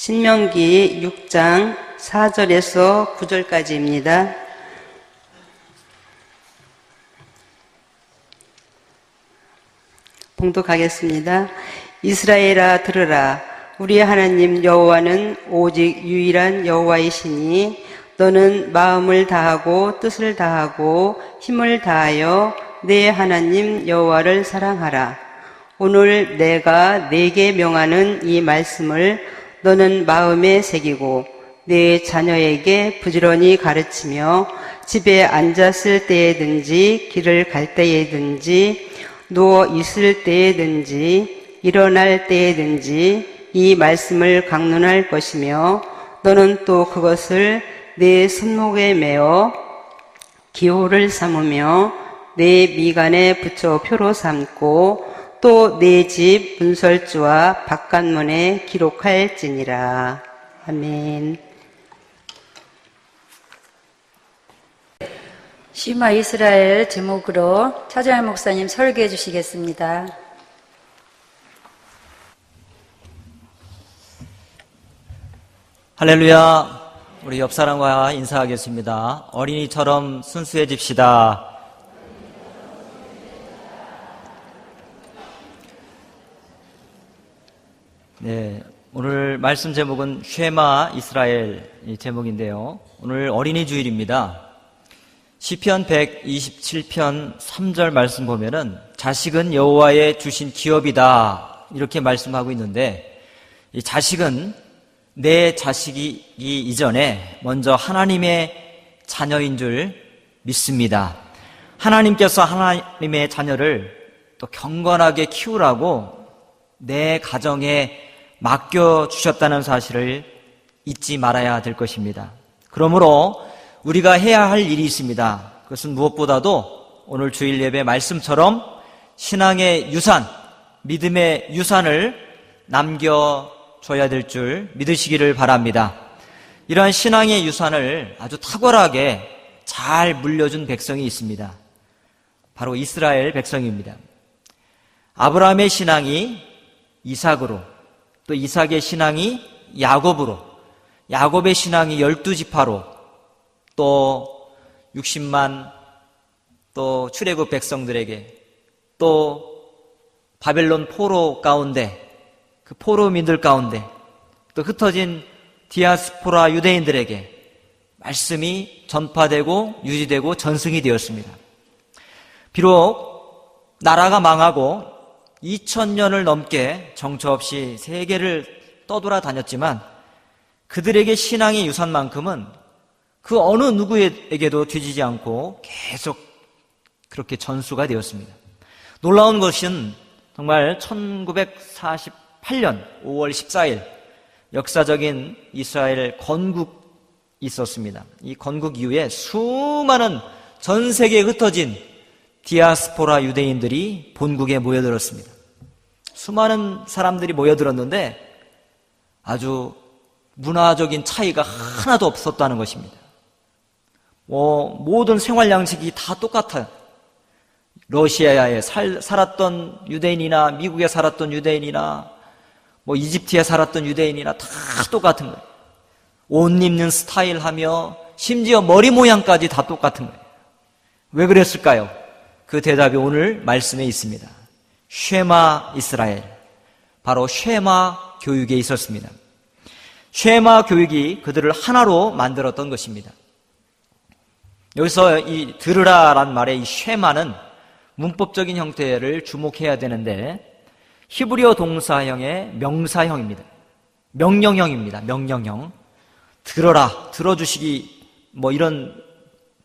신명기 6장 4절에서 9절까지입니다. 봉독하겠습니다. 이스라엘아 들으라. 우리 하나님 여호와는 오직 유일한 여호와이시니 너는 마음을 다하고 뜻을 다하고 힘을 다하여 내 하나님 여호와를 사랑하라. 오늘 내가 네게 명하는 이 말씀을 너는 마음에 새기고 내 자녀에게 부지런히 가르치며 집에 앉았을 때에든지 길을 갈 때에든지 누워 있을 때에든지 일어날 때에든지 이 말씀을 강론할 것이며 너는 또 그것을 내 손목에 메어 기호를 삼으며 내 미간에 붙여 표로 삼고 또 내 집 문설주와 바깥문에 기록할지니라. 아멘. 시마 이스라엘 제목으로 차재환 목사님 설교해 주시겠습니다. 할렐루야. 우리 옆 사람과 인사하겠습니다. 어린이처럼 순수해집시다. 네, 오늘 말씀 제목은 쉐마 이스라엘 이 제목인데요. 오늘 어린이 주일입니다. 시편 127편 3절 말씀 보면은 자식은 여호와의 주신 기업이다 이렇게 말씀하고 있는데, 이 자식은 내 자식이기 이전에 먼저 하나님의 자녀인 줄 믿습니다. 하나님께서 하나님의 자녀를 또 경건하게 키우라고 내 가정에 맡겨주셨다는 사실을 잊지 말아야 될 것입니다. 그러므로 우리가 해야 할 일이 있습니다. 그것은 무엇보다도 오늘 주일 예배 말씀처럼 신앙의 유산, 믿음의 유산을 남겨줘야 될 줄 믿으시기를 바랍니다. 이러한 신앙의 유산을 아주 탁월하게 잘 물려준 백성이 있습니다. 바로 이스라엘 백성입니다. 아브라함의 신앙이 이삭으로, 또 이삭의 신앙이 야곱으로, 야곱의 신앙이 12지파로, 또 60만 또 출애굽 백성들에게, 또 바벨론 포로 가운데, 그 포로민들 가운데, 또 흩어진 디아스포라 유대인들에게 말씀이 전파되고 유지되고 전승이 되었습니다. 비록 나라가 망하고 2000년을 넘게 정처 없이 세계를 떠돌아다녔지만 그들에게 신앙의 유산만큼은 그 어느 누구에게도 뒤지지 않고 계속 그렇게 전수가 되었습니다. 놀라운 것은 정말 1948년 5월 14일 역사적인 이스라엘 건국이 있었습니다. 이 건국 이후에 수많은 전 세계에 흩어진 디아스포라 유대인들이 본국에 모여들었습니다. 수많은 사람들이 모여들었는데 아주 문화적인 차이가 하나도 없었다는 것입니다. 모든 생활 양식이 다 똑같아요. 러시아에 살았던 유대인이나 미국에 살았던 유대인이나 이집트에 살았던 유대인이나 다 똑같은 거예요. 옷 입는 스타일 하며 심지어 머리 모양까지 다 똑같은 거예요. 왜 그랬을까요? 그 대답이 오늘 말씀에 있습니다. 쉐마 이스라엘, 바로 쉐마 교육에 있었습니다. 쉐마 교육이 그들을 하나로 만들었던 것입니다. 여기서 이 들으라란 말의 이 쉐마는 문법적인 형태를 주목해야 되는데 히브리어 동사형의 명사형입니다. 명령형입니다. 명령형. 들어라, 들어주시기,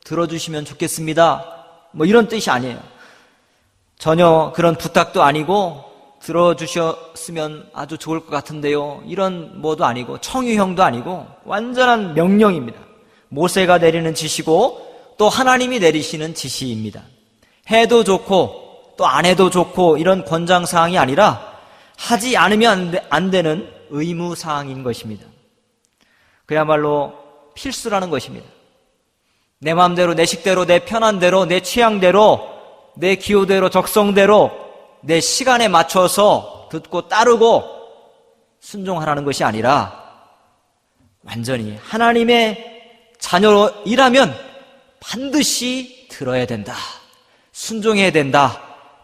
들어주시면 좋겠습니다. 이런 뜻이 아니에요. 전혀 그런 부탁도 아니고 들어주셨으면 아주 좋을 것 같은데요. 이런 뭐도 아니고 청유형도 아니고 완전한 명령입니다. 모세가 내리는 지시고 또 하나님이 내리시는 지시입니다. 해도 좋고 또 안 해도 좋고 이런 권장사항이 아니라 하지 않으면 안 되는 의무사항인 것입니다. 그야말로 필수라는 것입니다. 내 마음대로, 내 식대로, 내 편한대로, 내 취향대로, 내 기호대로, 적성대로, 내 시간에 맞춰서 듣고 따르고 순종하라는 것이 아니라 완전히 하나님의 자녀이라면 반드시 들어야 된다, 순종해야 된다,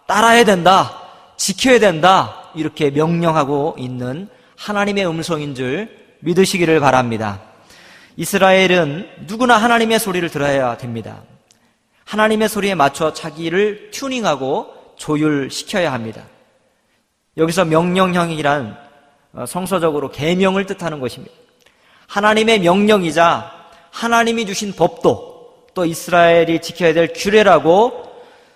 따라야 된다, 지켜야 된다, 이렇게 명령하고 있는 하나님의 음성인 줄 믿으시기를 바랍니다. 이스라엘은 누구나 하나님의 소리를 들어야 됩니다. 하나님의 소리에 맞춰 자기를 튜닝하고 조율시켜야 합니다. 여기서 명령형이란 성서적으로 계명을 뜻하는 것입니다. 하나님의 명령이자 하나님이 주신 법도 또 이스라엘이 지켜야 될 규례라고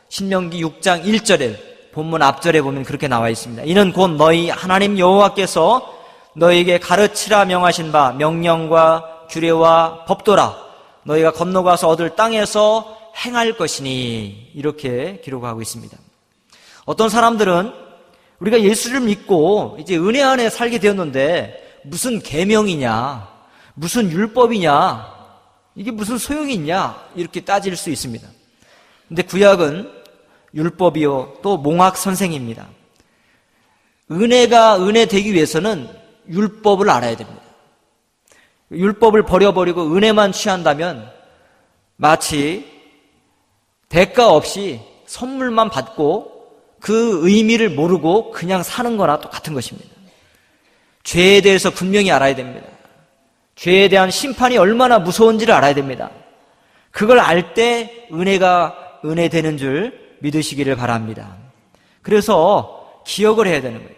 신명기 6장 1절에 본문 앞절에 보면 그렇게 나와 있습니다. 이는 곧 너희 하나님 여호와께서 너희에게 가르치라 명하신 바 명령과 규례와 법도라 너희가 건너가서 얻을 땅에서 행할 것이니, 이렇게 기록하고 있습니다. 어떤 사람들은 우리가 예수를 믿고 이제 은혜 안에 살게 되었는데 무슨 계명이냐, 무슨 율법이냐, 이게 무슨 소용이 있냐, 이렇게 따질 수 있습니다. 근데 구약은 율법이요 또 몽학 선생입니다. 은혜가 은혜 되기 위해서는 율법을 알아야 됩니다. 율법을 버려버리고 은혜만 취한다면 마치 대가 없이 선물만 받고 그 의미를 모르고 그냥 사는 거나 똑같은 것입니다. 죄에 대해서 분명히 알아야 됩니다. 죄에 대한 심판이 얼마나 무서운지를 알아야 됩니다. 그걸 알 때 은혜가 은혜 되는 줄 믿으시기를 바랍니다. 그래서 기억을 해야 되는 거예요.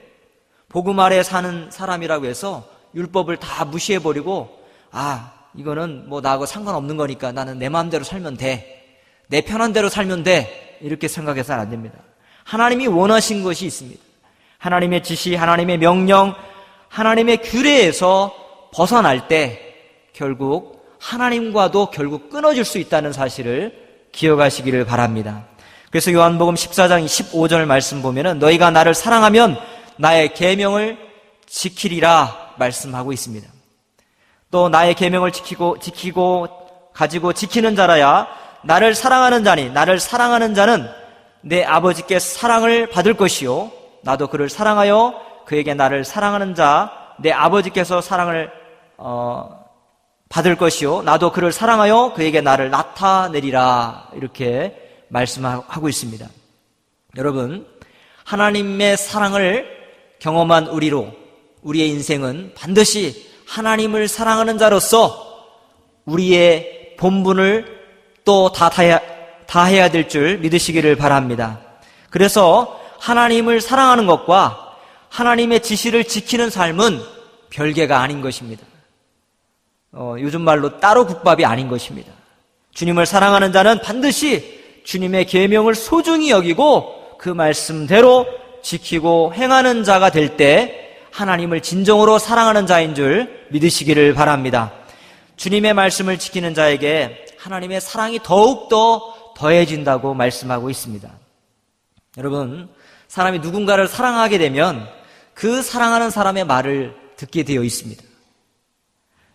복음 아래 사는 사람이라고 해서 율법을 다 무시해버리고 이거는 뭐 나하고 상관없는 거니까 나는 내 마음대로 살면 돼, 내 편한 대로 살면 돼, 이렇게 생각해서는 안 됩니다. 하나님이 원하신 것이 있습니다. 하나님의 지시, 하나님의 명령, 하나님의 규례에서 벗어날 때 결국 하나님과도 결국 끊어질 수 있다는 사실을 기억하시기를 바랍니다. 그래서 요한복음 14장 15절 말씀 보면은 너희가 나를 사랑하면 나의 계명을 지키리라 말씀하고 있습니다. 또 나의 계명을 지키고 가지고 지키는 자라야 나를 사랑하는 자니 나를 사랑하는 자는 내 아버지께 사랑을 받을 것이요 나도 그를 사랑하여 그에게 나를 사랑하는 자 내 아버지께서 사랑을 받을 것이요 나도 그를 사랑하여 그에게 나를 나타내리라, 이렇게 말씀하고 있습니다. 여러분, 하나님의 사랑을 경험한 우리의 인생은 반드시 하나님을 사랑하는 자로서 우리의 본분을 또 다해야 될 줄 믿으시기를 바랍니다. 그래서 하나님을 사랑하는 것과 하나님의 지시를 지키는 삶은 별개가 아닌 것입니다. 요즘 말로 따로 국밥이 아닌 것입니다. 주님을 사랑하는 자는 반드시 주님의 계명을 소중히 여기고 그 말씀대로 지키고 행하는 자가 될 때 하나님을 진정으로 사랑하는 자인 줄 믿으시기를 바랍니다. 주님의 말씀을 지키는 자에게 하나님의 사랑이 더욱더 더해진다고 말씀하고 있습니다. 여러분, 사람이 누군가를 사랑하게 되면 그 사랑하는 사람의 말을 듣게 되어 있습니다.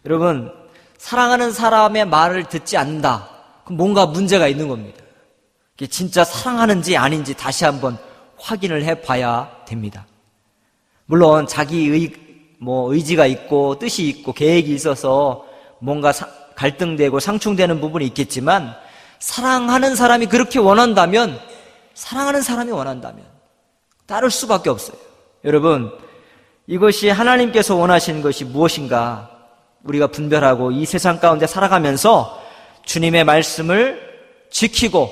여러분, 사랑하는 사람의 말을 듣지 않는다, 그럼 뭔가 문제가 있는 겁니다. 이게 진짜 사랑하는지 아닌지 다시 한번 확인을 해봐야 됩니다. 물론 자기 의지가 있고 뜻이 있고 계획이 있어서 뭔가 갈등되고 상충되는 부분이 있겠지만 사랑하는 사람이 그렇게 원한다면, 사랑하는 사람이 원한다면 따를 수밖에 없어요. 여러분, 이것이 하나님께서 원하시는 것이 무엇인가 우리가 분별하고 이 세상 가운데 살아가면서 주님의 말씀을 지키고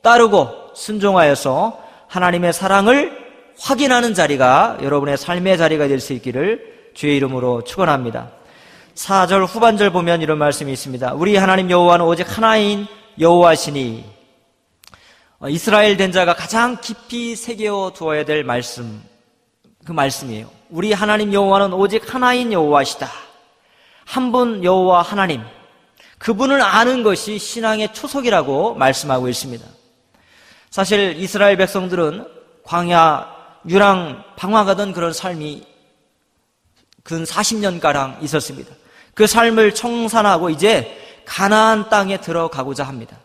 따르고 순종하여서 하나님의 사랑을 확인하는 자리가 여러분의 삶의 자리가 될 수 있기를 주의 이름으로 축원합니다. 4절 후반절 보면 이런 말씀이 있습니다. 우리 하나님 여호와는 오직 하나인 여호와시니. 이스라엘 된 자가 가장 깊이 새겨 두어야 될 말씀, 그 말씀이에요. 우리 하나님 여호와는 오직 하나인 여호와시다. 한 분 여호와 하나님, 그분을 아는 것이 신앙의 초석이라고 말씀하고 있습니다. 사실 이스라엘 백성들은 광야 유랑 방황하던 그런 삶이 근 40년가량 있었습니다. 그 삶을 청산하고 이제 가나안 땅에 들어가고자 합니다.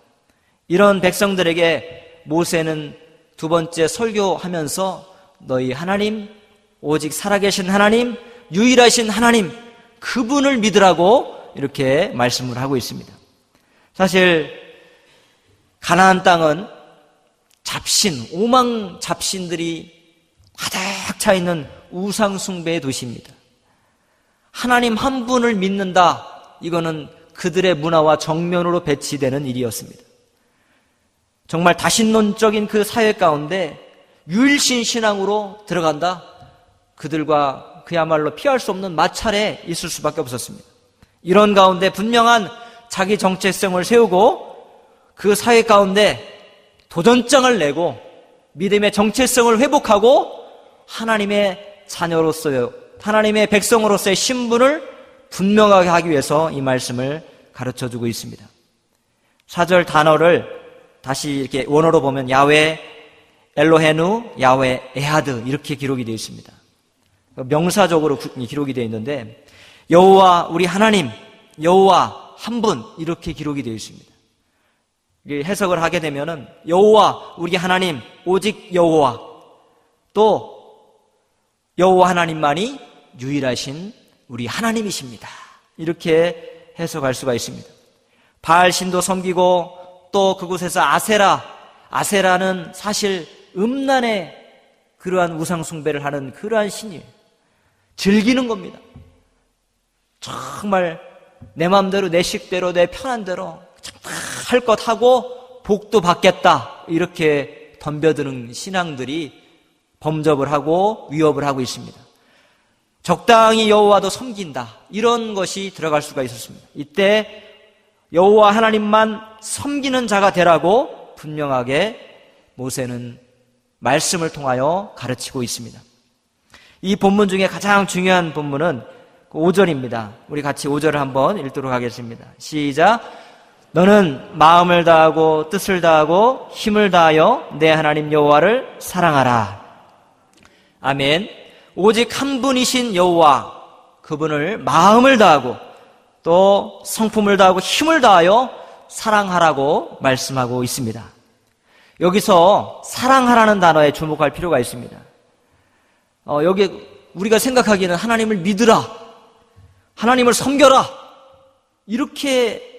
이런 백성들에게 모세는 두 번째 설교하면서 너희 하나님, 오직 살아계신 하나님, 유일하신 하나님, 그분을 믿으라고 이렇게 말씀을 하고 있습니다. 사실 가나안 땅은 잡신, 오망 잡신들이 가득 차 있는 우상 숭배의 도시입니다. 하나님 한 분을 믿는다, 이거는 그들의 문화와 정면으로 배치되는 일이었습니다. 정말 다신론적인 그 사회 가운데 유일신 신앙으로 들어간다, 그들과 그야말로 피할 수 없는 마찰에 있을 수밖에 없었습니다. 이런 가운데 분명한 자기 정체성을 세우고 그 사회 가운데 도전장을 내고 믿음의 정체성을 회복하고 하나님의 자녀로서요, 하나님의 백성으로서의 신분을 분명하게 하기 위해서 이 말씀을 가르쳐주고 있습니다. 4절 단어를 다시 이렇게 원어로 보면 야훼 엘로헤누, 야훼 에하드 이렇게 기록이 되어 있습니다. 명사적으로 기록이 되어 있는데 여호와 우리 하나님, 여호와 한 분 이렇게 기록이 되어 있습니다. 해석을 하게 되면은 여호와 우리 하나님, 오직 여호와, 또 여호와 하나님만이 유일하신 우리 하나님이십니다. 이렇게 해석할 수가 있습니다. 바알 신도 섬기고 또 그곳에서 아세라는 사실 음란의 그러한 우상 숭배를 하는 그러한 신이에요. 즐기는 겁니다. 정말 내 마음대로, 내 식대로, 내 편한 대로 할 것 하고 복도 받겠다, 이렇게 덤벼드는 신앙들이 범접을 하고 위협을 하고 있습니다. 적당히 여호와도 섬긴다, 이런 것이 들어갈 수가 있었습니다. 이때 여호와 하나님만 섬기는 자가 되라고 분명하게 모세는 말씀을 통하여 가르치고 있습니다. 이 본문 중에 가장 중요한 본문은 5절입니다. 우리 같이 5절을 한번 읽도록 하겠습니다. 시작. 너는 마음을 다하고 뜻을 다하고 힘을 다하여 내 하나님 여호와를 사랑하라. 아멘. 오직 한 분이신 여호와, 그분을 마음을 다하고 또 성품을 다하고 힘을 다하여 사랑하라고 말씀하고 있습니다. 여기서 사랑하라는 단어에 주목할 필요가 있습니다. 여기 우리가 생각하기에는 하나님을 믿으라, 하나님을 섬겨라, 이렇게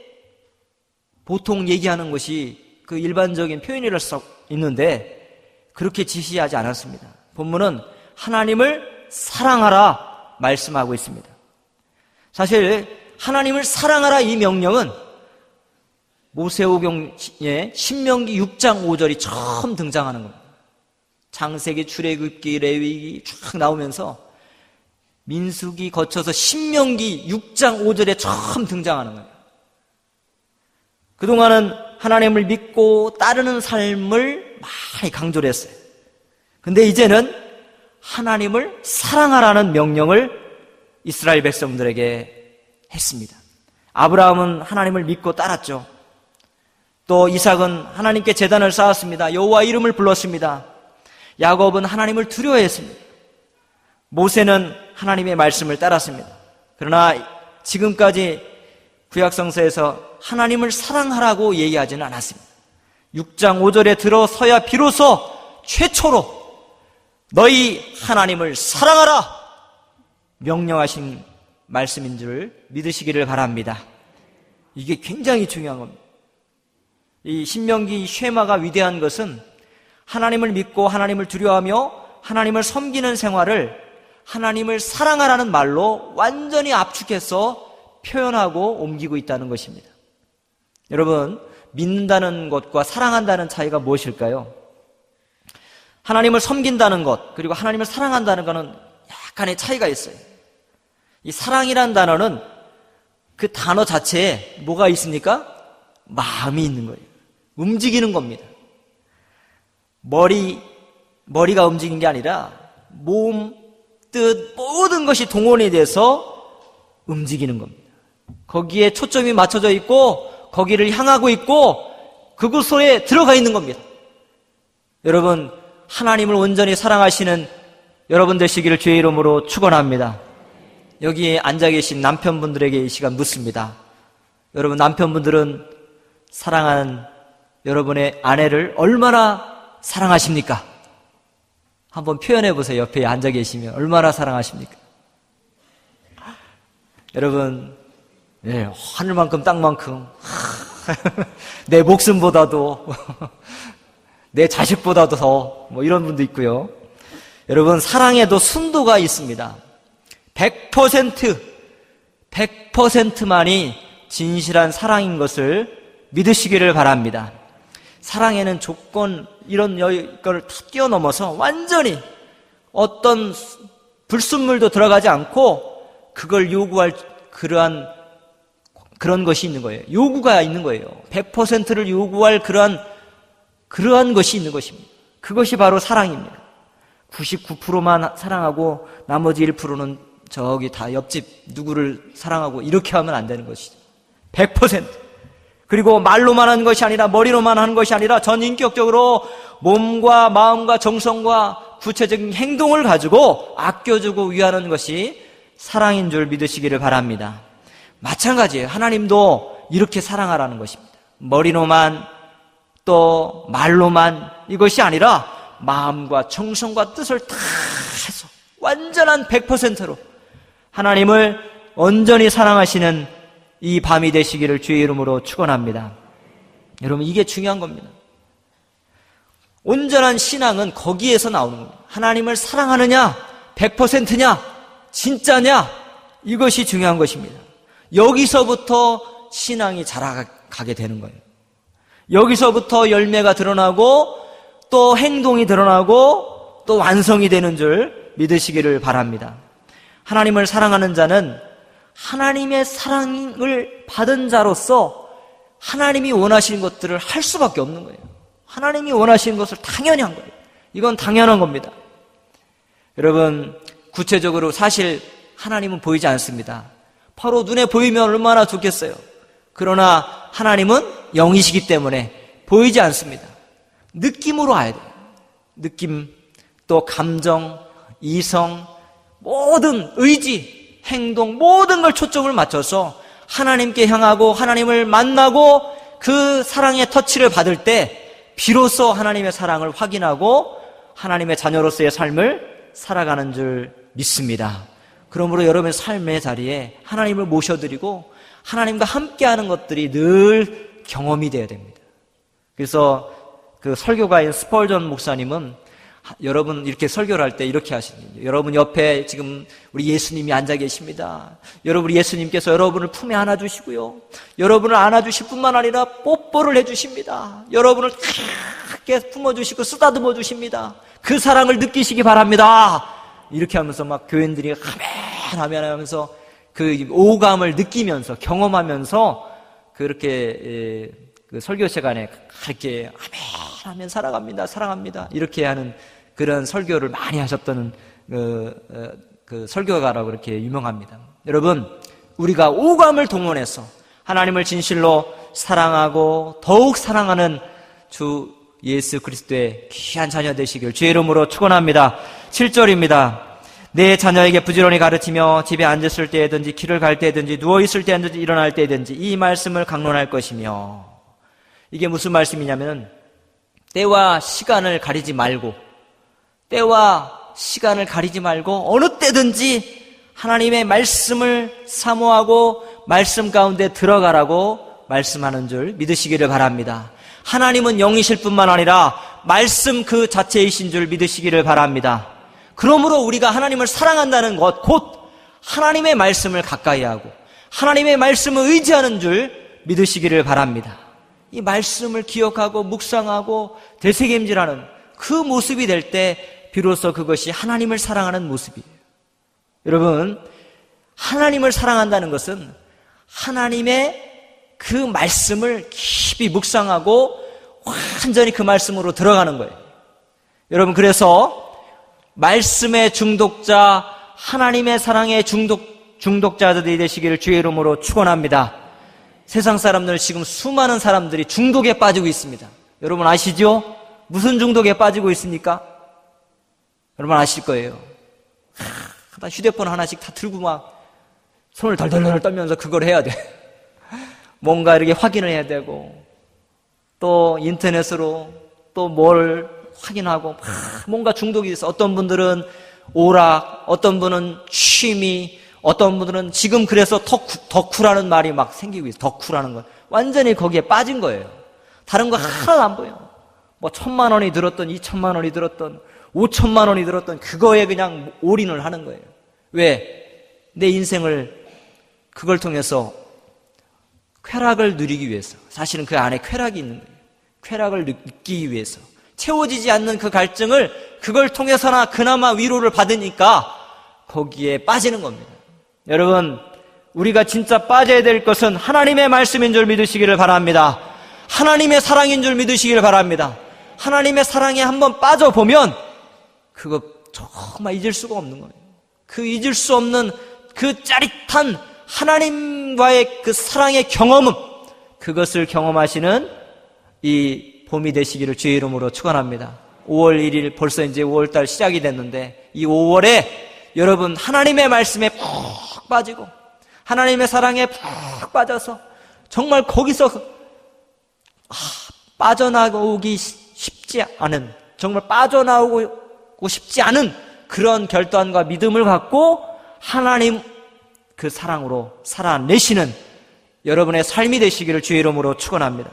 보통 얘기하는 것이 그 일반적인 표현이랄 수 있는데 그렇게 지시하지 않았습니다. 본문은 하나님을 사랑하라 말씀하고 있습니다. 사실 하나님을 사랑하라 이 명령은 모세오경의 신명기 6장 5절이 처음 등장하는 겁니다. 창세기, 출애굽기, 레위기 쫙 나오면서 민수기 거쳐서 신명기 6장 5절에 처음 등장하는 거예요. 그동안은 하나님을 믿고 따르는 삶을 많이 강조를 했어요. 근데 이제는 하나님을 사랑하라는 명령을 이스라엘 백성들에게 했습니다. 아브라함은 하나님을 믿고 따랐죠. 또 이삭은 하나님께 제단을 쌓았습니다. 여호와 이름을 불렀습니다. 야곱은 하나님을 두려워했습니다. 모세는 하나님의 말씀을 따랐습니다. 그러나 지금까지 구약성서에서 하나님을 사랑하라고 얘기하지는 않았습니다. 6장 5절에 들어서야 비로소 최초로 너희 하나님을 사랑하라 명령하신 말씀인 줄 믿으시기를 바랍니다. 이게 굉장히 중요한 겁니다. 이 신명기 쉐마가 위대한 것은 하나님을 믿고 하나님을 두려워하며 하나님을 섬기는 생활을 하나님을 사랑하라는 말로 완전히 압축해서 표현하고 옮기고 있다는 것입니다. 여러분, 믿는다는 것과 사랑한다는 차이가 무엇일까요? 하나님을 섬긴다는 것, 그리고 하나님을 사랑한다는 것은 약간의 차이가 있어요. 이 사랑이라는 단어는 그 단어 자체에 뭐가 있습니까? 마음이 있는 거예요. 움직이는 겁니다. 머리가 움직이는 게 아니라 몸, 뜻, 모든 것이 동원이 돼서 움직이는 겁니다. 거기에 초점이 맞춰져 있고 거기를 향하고 있고 그곳에 들어가 있는 겁니다. 여러분, 하나님을 온전히 사랑하시는 여러분 되시기를 주의 이름으로 축원합니다. 여기에 앉아 계신 남편분들에게 이 시간 묻습니다. 여러분, 남편분들은 사랑하는 여러분의 아내를 얼마나 사랑하십니까? 한번 표현해 보세요. 옆에 앉아 계시면 얼마나 사랑하십니까? 여러분, 예, 하늘만큼 땅만큼 내 목숨보다도 내 자식보다도 더 뭐 이런 분도 있고요. 여러분, 사랑에도 순도가 있습니다. 100%만이 진실한 사랑인 것을 믿으시기를 바랍니다. 사랑에는 조건 이런 걸 다 뛰어넘어서 완전히 어떤 불순물도 들어가지 않고 그걸 요구할 그런 것이 있는 거예요. 요구가 있는 거예요. 100%를 요구할 그러한 것이 있는 것입니다. 그것이 바로 사랑입니다. 99%만 사랑하고 나머지 1%는 저기 다 옆집 누구를 사랑하고 이렇게 하면 안 되는 것이죠. 100%. 그리고 말로만 하는 것이 아니라 머리로만 하는 것이 아니라 전인격적으로 몸과 마음과 정성과 구체적인 행동을 가지고 아껴주고 위하는 것이 사랑인 줄 믿으시기를 바랍니다. 마찬가지예요. 하나님도 이렇게 사랑하라는 것입니다. 머리로만 또 말로만 이것이 아니라 마음과 정성과 뜻을 다 해서 완전한 100%로 하나님을 온전히 사랑하시는 이 밤이 되시기를 주의 이름으로 축원합니다. 여러분, 이게 중요한 겁니다. 온전한 신앙은 거기에서 나오는 겁니다. 하나님을 사랑하느냐, 100%냐, 진짜냐, 이것이 중요한 것입니다. 여기서부터 신앙이 자라가게 되는 거예요. 여기서부터 열매가 드러나고 또 행동이 드러나고 또 완성이 되는 줄 믿으시기를 바랍니다. 하나님을 사랑하는 자는 하나님의 사랑을 받은 자로서 하나님이 원하시는 것들을 할 수밖에 없는 거예요. 하나님이 원하시는 것을 당연히 한 거예요. 이건 당연한 겁니다. 여러분, 구체적으로 사실 하나님은 보이지 않습니다. 바로 눈에 보이면 얼마나 좋겠어요. 그러나 하나님은 영이시기 때문에 보이지 않습니다. 느낌으로 알아야 돼요. 느낌, 또 감정, 이성, 모든 의지, 행동, 모든 걸 초점을 맞춰서 하나님께 향하고 하나님을 만나고 그 사랑의 터치를 받을 때 비로소 하나님의 사랑을 확인하고 하나님의 자녀로서의 삶을 살아가는 줄 믿습니다. 그러므로 여러분의 삶의 자리에 하나님을 모셔드리고 하나님과 함께하는 것들이 늘 경험이 되어야 됩니다. 그래서 그 설교가인 스펄전 목사님은 여러분 이렇게 설교를 할 때 이렇게 하십니다. 여러분 옆에 지금 우리 예수님이 앉아 계십니다. 여러분 예수님께서 여러분을 품에 안아주시고요. 여러분을 안아주실 뿐만 아니라 뽀뽀를 해주십니다. 여러분을 크게 품어주시고 쓰다듬어 주십니다. 그 사랑을 느끼시기 바랍니다. 이렇게 하면서 막 교인들이 하면 하면서 그 오감을 느끼면서 경험하면서 그렇게 그 설교 시간에 그렇게 하면 살아갑니다. 사랑합니다. 이렇게 하는 그런 설교를 많이 하셨던 그 설교가라고 그렇게 유명합니다. 여러분, 우리가 오감을 동원해서 하나님을 진실로 사랑하고 더욱 사랑하는 주 예수 그리스도의 귀한 자녀 되시길 주의 이름으로 축원합니다. 7절입니다. 내 자녀에게 부지런히 가르치며 집에 앉았을 때든지 길을 갈 때든지 누워있을 때든지 일어날 때든지 이 말씀을 강론할 것이며, 이게 무슨 말씀이냐면 때와 시간을 가리지 말고 어느 때든지 하나님의 말씀을 사모하고 말씀 가운데 들어가라고 말씀하는 줄 믿으시기를 바랍니다. 하나님은 영이실 뿐만 아니라 말씀 그 자체이신 줄 믿으시기를 바랍니다. 그러므로 우리가 하나님을 사랑한다는 것, 곧 하나님의 말씀을 가까이 하고 하나님의 말씀을 의지하는 줄 믿으시기를 바랍니다. 이 말씀을 기억하고 묵상하고 되새김질하는 그 모습이 될 때 비로소 그것이 하나님을 사랑하는 모습이에요. 여러분, 하나님을 사랑한다는 것은 하나님의 그 말씀을 깊이 묵상하고 완전히 그 말씀으로 들어가는 거예요. 여러분, 그래서 말씀의 중독자, 하나님의 사랑의 중독자들이 되시기를 주의 이름으로 축원합니다. 세상 사람들 지금 수많은 사람들이 중독에 빠지고 있습니다. 여러분 아시죠? 무슨 중독에 빠지고 있습니까? 여러분 아실 거예요. 휴대폰 하나씩 다 들고 막 손을 덜덜덜 떨면서 그걸 해야 돼. 뭔가 이렇게 확인을 해야 되고 또 인터넷으로 또 뭘 확인하고 뭔가 중독이 있어. 어떤 분들은 오락, 어떤 분은 취미, 어떤 분들은 지금 그래서 덕후라는 말이 막 생기고 있어요. 덕후라는 거. 완전히 거기에 빠진 거예요. 다른 거 하나도 안 보여요. 뭐 1,000만 원이 들었던, 2,000만 원이 들었던, 5,000만 원이 들었던 그거에 그냥 올인을 하는 거예요. 왜? 내 인생을 그걸 통해서 쾌락을 누리기 위해서. 사실은 그 안에 쾌락이 있는 거예요. 쾌락을 느끼기 위해서. 채워지지 않는 그 갈증을 그걸 통해서나 그나마 위로를 받으니까 거기에 빠지는 겁니다. 여러분, 우리가 진짜 빠져야 될 것은 하나님의 말씀인 줄 믿으시기를 바랍니다. 하나님의 사랑인 줄 믿으시기를 바랍니다. 하나님의 사랑에 한번 빠져보면 그거 정말 잊을 수가 없는 거예요. 그 잊을 수 없는 그 짜릿한 하나님과의 그 사랑의 경험은, 그것을 경험하시는 이 봄이 되시기를 주의 이름으로 축원합니다. 5월 1일 벌써 이제 5월달 시작이 됐는데, 이 5월에 여러분 하나님의 말씀에 푹 빠지고 하나님의 사랑에 푹 빠져서 정말 거기서 빠져나오기 쉽지 않은, 정말 빠져나오고 싶지 않은 그런 결단과 믿음을 갖고 하나님 그 사랑으로 살아내시는 여러분의 삶이 되시기를 주의 이름으로 축원합니다.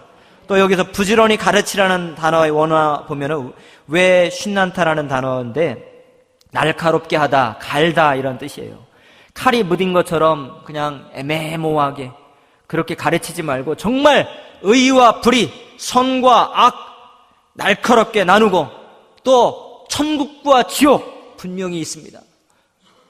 또 여기서 부지런히 가르치라는 단어의 원어 보면은 왜 쉰난타라는 단어인데, 날카롭게 하다, 갈다 이런 뜻이에요. 칼이 무딘 것처럼 그냥 애매모호하게 그렇게 가르치지 말고 정말 의와 불의, 선과 악 날카롭게 나누고, 또 천국과 지옥 분명히 있습니다.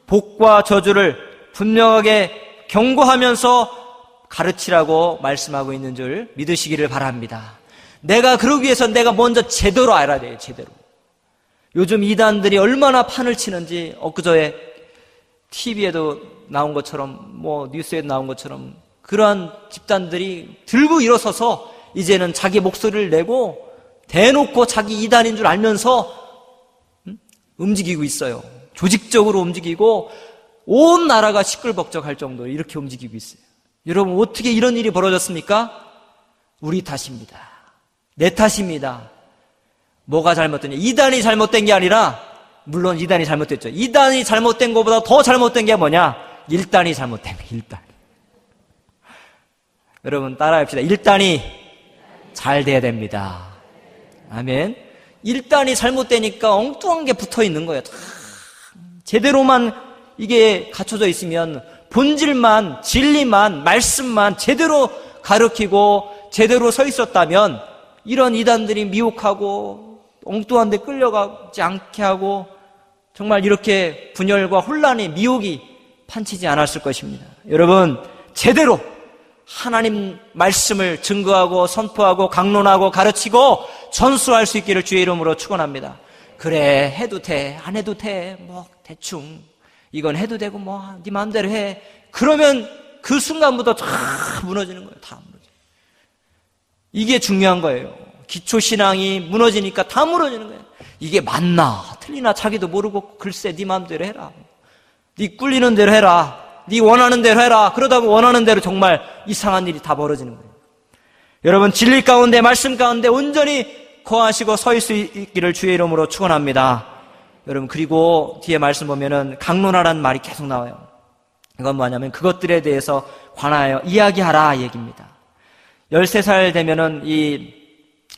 복과 저주를 분명하게 경고하면서 가르치라고 말씀하고 있는 줄 믿으시기를 바랍니다. 내가 그러기 위해서 내가 먼저 제대로 알아야 돼요. 제대로. 요즘 이단들이 얼마나 판을 치는지, 엊그저에 TV에도 나온 것처럼, 뭐 뉴스에도 나온 것처럼 그러한 집단들이 들고 일어서서 이제는 자기 목소리를 내고 대놓고 자기 이단인 줄 알면서 움직이고 있어요. 조직적으로 움직이고 온 나라가 시끌벅적할 정도로 이렇게 움직이고 있어요. 여러분, 어떻게 이런 일이 벌어졌습니까? 우리 탓입니다. 내 탓입니다. 뭐가 잘못됐냐? 이단이 잘못된 게 아니라, 물론 이단이 잘못됐죠. 이단이 잘못된 것보다 더 잘못된 게 뭐냐? 1단이 잘못된 거예요. 1단. 여러분 따라합시다. 1단이 잘 돼야 됩니다. 아멘. 1단이 잘못되니까 엉뚱한 게 붙어 있는 거예요. 제대로만 이게 갖춰져 있으면, 본질만, 진리만, 말씀만 제대로 가르치고 제대로 서 있었다면 이런 이단들이 미혹하고 엉뚱한 데 끌려가지 않게 하고 정말 이렇게 분열과 혼란의 미혹이 판치지 않았을 것입니다. 여러분, 제대로 하나님 말씀을 증거하고 선포하고 강론하고 가르치고 전수할 수 있기를 주의 이름으로 축원합니다. 그래, 해도 돼, 안 해도 돼, 뭐 대충 이건 해도 되고 뭐 네 마음대로 해. 그러면 그 순간부터 다 무너지는 거예요. 다 무너져. 이게 중요한 거예요. 기초신앙이 무너지니까 다 무너지는 거예요. 이게 맞나 틀리나 자기도 모르고 글쎄 네 마음대로 해라. 네 꿀리는 대로 해라. 네 원하는 대로 해라. 그러다 보면 원하는 대로 정말 이상한 일이 다 벌어지는 거예요. 여러분, 진리 가운데 말씀 가운데 온전히 거하시고 서 있을 수 있기를 주의 이름으로 축원합니다. 여러분, 그리고 뒤에 말씀 보면은 강론하라는 말이 계속 나와요. 이건 뭐냐면 그것들에 대해서 관하여 이야기하라 얘기입니다. 13살 되면은 이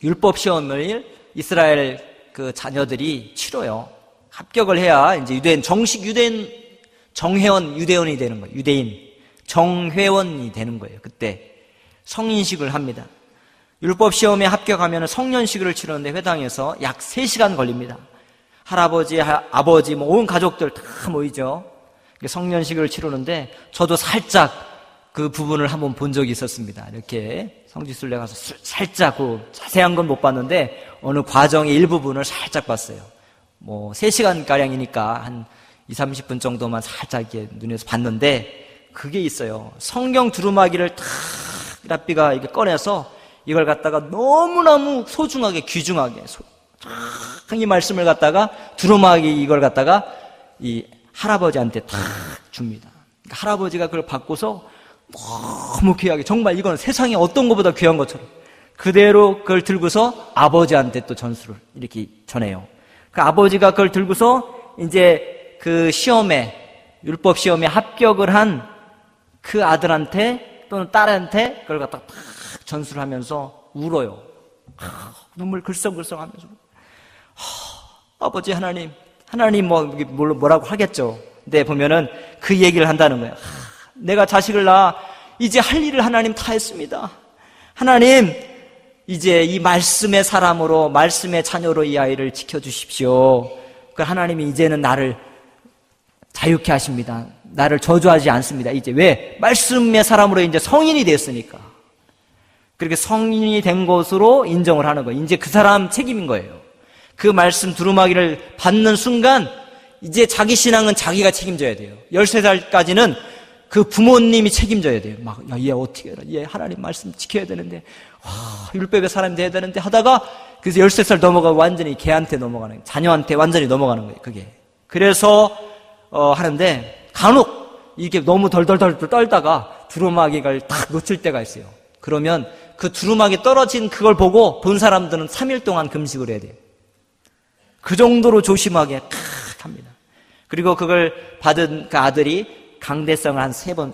율법 시험을 이스라엘 그 자녀들이 치러요. 합격을 해야 이제 유대인, 정식 유대인, 정회원 유대인이 되는 거예요. 유대인, 정회원이 되는 거예요. 그때 성인식을 합니다. 율법 시험에 합격하면 성년식을 치르는데 회당에서 약 3시간 걸립니다. 할아버지, 아버지, 뭐 온 가족들 다 모이죠. 성년식을 치르는데 저도 살짝 그 부분을 한번 본 적이 있었습니다. 이렇게 성지순례 가서 살짝 그 자세한 건 못 봤는데 어느 과정의 일부분을 살짝 봤어요. 뭐 3시간가량이니까 한 20-30분 정도만 살짝 이렇게 눈에서 봤는데 그게 있어요. 성경 두루마기를 탁 랍비가 이렇게 꺼내서 이걸 갖다가 너무너무 소중하게, 귀중하게 이 말씀을 갖다가 두루마기 이걸 갖다가 이 할아버지한테 탁 줍니다. 그러니까 할아버지가 그걸 받고서 너무 귀하게, 정말 이건 세상에 어떤 것보다 귀한 것처럼 그대로 그걸 들고서 아버지한테 또 전수를 이렇게 전해요. 그 아버지가 그걸 들고서 이제 그 시험에 율법 시험에 합격을 한 그 아들한테 또는 딸한테 그걸 갖다가 딱 전수를 하면서 울어요. 눈물 글썽글썽하면서 아버지 하나님 뭐라고 하겠죠. 근데 보면은 그 얘기를 한다는 거예요. 내가 자식을 낳아 이제 할 일을 하나님 다 했습니다. 하나님 이제 이 말씀의 사람으로 말씀의 자녀로 이 아이를 지켜주십시오. 그 하나님이 이제는 나를 자유케 하십니다. 나를 저주하지 않습니다. 이제 왜? 말씀의 사람으로 이제 성인이 됐으니까. 그렇게 성인이 된 것으로 인정을 하는 거예요. 이제 그 사람 책임인 거예요. 그 말씀 두루마기를 받는 순간 이제 자기 신앙은 자기가 책임져야 돼요. 13살까지는 그 부모님이 책임져야 돼요. 막, 야, 얘 어떻게 해라. 얘 하나님 말씀 지켜야 되는데, 율법의 사람이 돼야 되는데 하다가, 그래서 13살 넘어가고 완전히 걔한테 넘어가는 거예요. 자녀한테 완전히 넘어가는 거예요, 그게. 그래서, 하는데, 간혹, 이게 너무 덜덜덜 떨다가 두루마기를 딱 놓칠 때가 있어요. 그러면 그 두루마기 떨어진 그걸 보고 본 사람들은 3일 동안 금식을 해야 돼요. 그 정도로 조심하게 합니다. 그리고 그걸 받은 그 아들이 강대성을 한 3번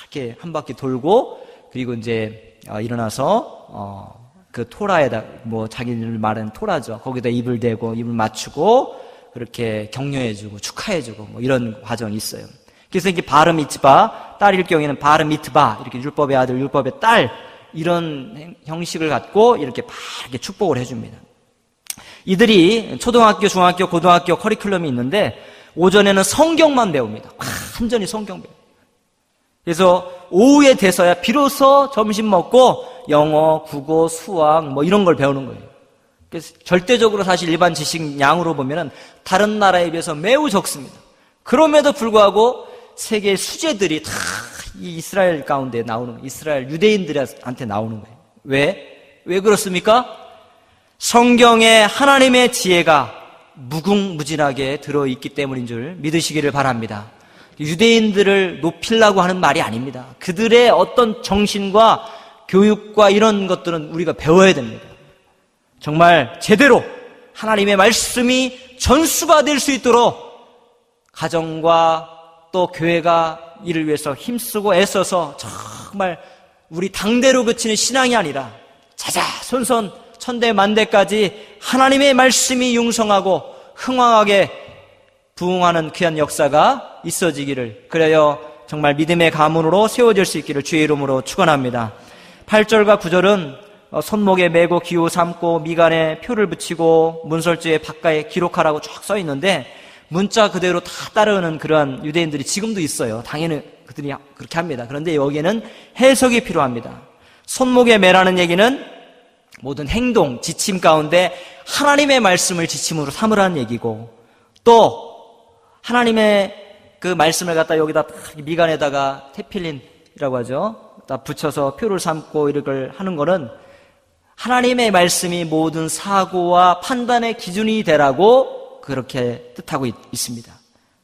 이렇게 한 바퀴 돌고, 그리고 이제 일어나서 그 토라에다 자기들 말은 토라죠. 거기다 입을 대고 입을 맞추고 그렇게 격려해주고 축하해주고 이런 과정이 있어요. 그래서 이게 바르 미트바, 딸일 경우에는 바르 미트바, 이렇게 율법의 아들, 율법의 딸, 이런 형식을 갖고 이렇게 이렇게 축복을 해줍니다. 이들이 초등학교, 중학교, 고등학교 커리큘럼이 있는데 오전에는 성경만 배웁니다. 완전히 성경 배웁니다. 그래서 오후에 돼서야 비로소 점심 먹고 영어, 국어, 수학 이런 걸 배우는 거예요. 그래서 절대적으로 사실 일반 지식 양으로 보면은 다른 나라에 비해서 매우 적습니다. 그럼에도 불구하고 세계 수재들이 다 이 이스라엘 가운데 나오는 거예요. 이스라엘 유대인들한테 나오는 거예요. 왜 그렇습니까? 성경에 하나님의 지혜가 무궁무진하게 들어있기 때문인 줄 믿으시기를 바랍니다. 유대인들을 높이려고 하는 말이 아닙니다. 그들의 어떤 정신과 교육과 이런 것들은 우리가 배워야 됩니다. 정말 제대로 하나님의 말씀이 전수가 될 수 있도록 가정과 또 교회가 이를 위해서 힘쓰고 애써서 정말 우리 당대로 그치는 신앙이 아니라 자자손손 천대만대까지 하나님의 말씀이 융성하고 흥왕하게 부흥하는 귀한 역사가 있어지기를, 그래요 정말 믿음의 가문으로 세워질 수 있기를 주의 이름으로 축원합니다. 8절과 9절은 손목에 메고 기호 삼고 미간에 표를 붙이고 문설주에 바깥에 기록하라고 쫙 써 있는데 문자 그대로 다 따르는 그러한 유대인들이 지금도 있어요. 당연히 그들이 그렇게 합니다. 그런데 여기에는 해석이 필요합니다. 손목에 매라는 얘기는 모든 행동, 지침 가운데 하나님의 말씀을 지침으로 삼으라는 얘기고, 또 하나님의 그 말씀을 갖다 여기다 미간에다가 테필린이라고 하죠. 다 붙여서 표를 삼고 이걸 하는 거는 하나님의 말씀이 모든 사고와 판단의 기준이 되라고 그렇게 뜻하고 있습니다.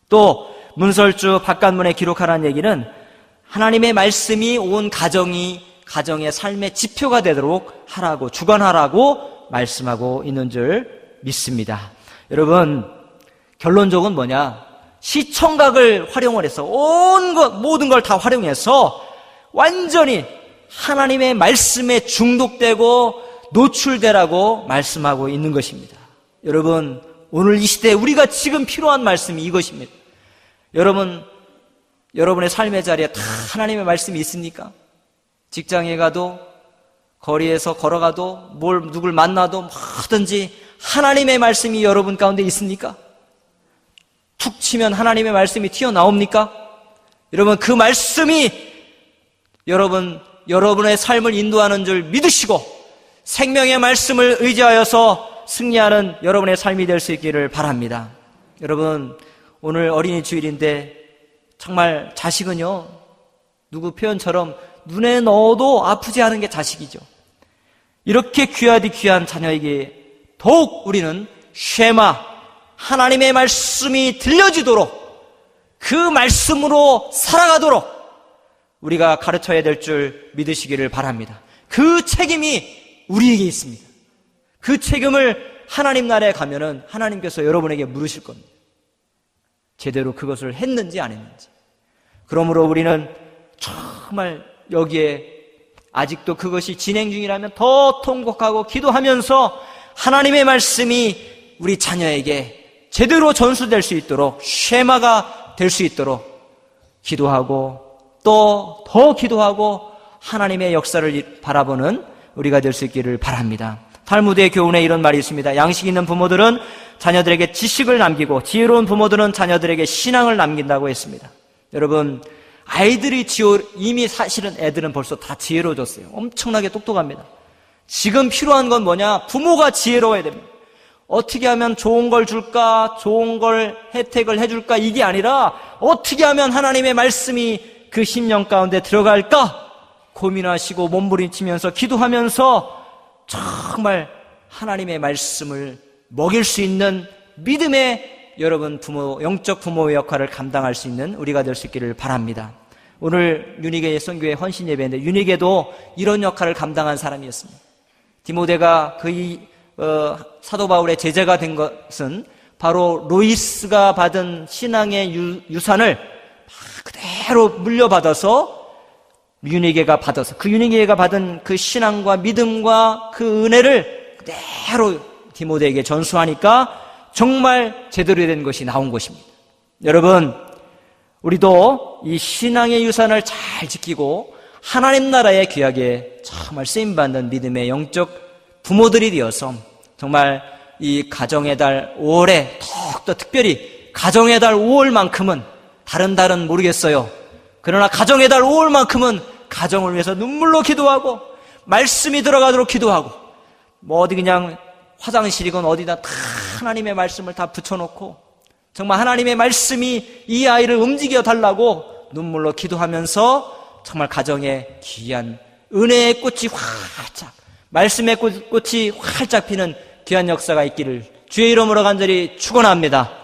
또 문설주 바깥문에 기록하라는 얘기는 하나님의 말씀이 온 가정의 삶의 지표가 되도록 하라고, 주관하라고 말씀하고 있는 줄 믿습니다. 여러분, 결론적은 뭐냐? 시청각을 활용을 해서 모든 걸 다 활용해서 완전히 하나님의 말씀에 중독되고 노출되라고 말씀하고 있는 것입니다. 여러분, 오늘 이 시대에 우리가 지금 필요한 말씀이 이것입니다. 여러분의 삶의 자리에 다 하나님의 말씀이 있습니까? 직장에 가도, 거리에서 걸어가도, 누굴 만나도 뭐든지 하나님의 말씀이 여러분 가운데 있습니까? 툭 치면 하나님의 말씀이 튀어나옵니까? 여러분, 그 말씀이 여러분의 삶을 인도하는 줄 믿으시고 생명의 말씀을 의지하여서 승리하는 여러분의 삶이 될 수 있기를 바랍니다. 여러분, 오늘 어린이 주일인데 정말 자식은요, 누구 표현처럼 눈에 넣어도 아프지 않은 게 자식이죠. 이렇게 귀하디 귀한 자녀에게 더욱 우리는 쉐마, 하나님의 말씀이 들려지도록 그 말씀으로 살아가도록 우리가 가르쳐야 될 줄 믿으시기를 바랍니다. 그 책임이 우리에게 있습니다. 그 책임을 하나님 나라에 가면은 하나님께서 여러분에게 물으실 겁니다. 제대로 그것을 했는지 안 했는지. 그러므로 우리는 정말 여기에 아직도 그것이 진행 중이라면 더 통곡하고 기도하면서 하나님의 말씀이 우리 자녀에게 제대로 전수될 수 있도록, 쉐마가 될 수 있도록 기도하고 또 더 기도하고 하나님의 역사를 바라보는 우리가 될 수 있기를 바랍니다. 탈무드의 교훈에 이런 말이 있습니다. 양식 있는 부모들은 자녀들에게 지식을 남기고 지혜로운 부모들은 자녀들에게 신앙을 남긴다고 했습니다. 여러분, 아이들이 이미 사실은 애들은 벌써 다 지혜로워졌어요. 엄청나게 똑똑합니다. 지금 필요한 건 뭐냐? 부모가 지혜로워야 됩니다. 어떻게 하면 좋은 걸 줄까? 좋은 걸 혜택을 해줄까? 이게 아니라 어떻게 하면 하나님의 말씀이 그 심령 가운데 들어갈까? 고민하시고 몸부림치면서 기도하면서 정말 하나님의 말씀을 먹일 수 있는 믿음의 여러분 영적 부모의 역할을 감당할 수 있는 우리가 될 수 있기를 바랍니다. 오늘 유니게 선교회 헌신 예배인데 유니게도 이런 역할을 감당한 사람이었습니다. 디모데가 사도 바울의 제자가 된 것은 바로 로이스가 받은 신앙의 유산을 그대로 물려받아서 유니게가 받은 그 신앙과 믿음과 그 은혜를 그대로 디모데에게 전수하니까 정말 제대로 된 것이 나온 것입니다. 여러분, 우리도 이 신앙의 유산을 잘 지키고 하나님 나라에 귀하게 정말 쓰임받는 믿음의 영적 부모들이 되어서 정말 이 가정의 달 5월에 더욱더 특별히 가정의 달 5월만큼은 다른 달은 모르겠어요. 그러나 가정의 달 5월만큼은 가정을 위해서 눈물로 기도하고 말씀이 들어가도록 기도하고 어디 그냥 화장실이건 어디다 다 하나님의 말씀을 다 붙여놓고 정말 하나님의 말씀이 이 아이를 움직여 달라고 눈물로 기도하면서 정말 가정에 귀한 은혜의 꽃이 활짝, 말씀의 꽃이 활짝 피는 귀한 역사가 있기를 주의 이름으로 간절히 축원합니다.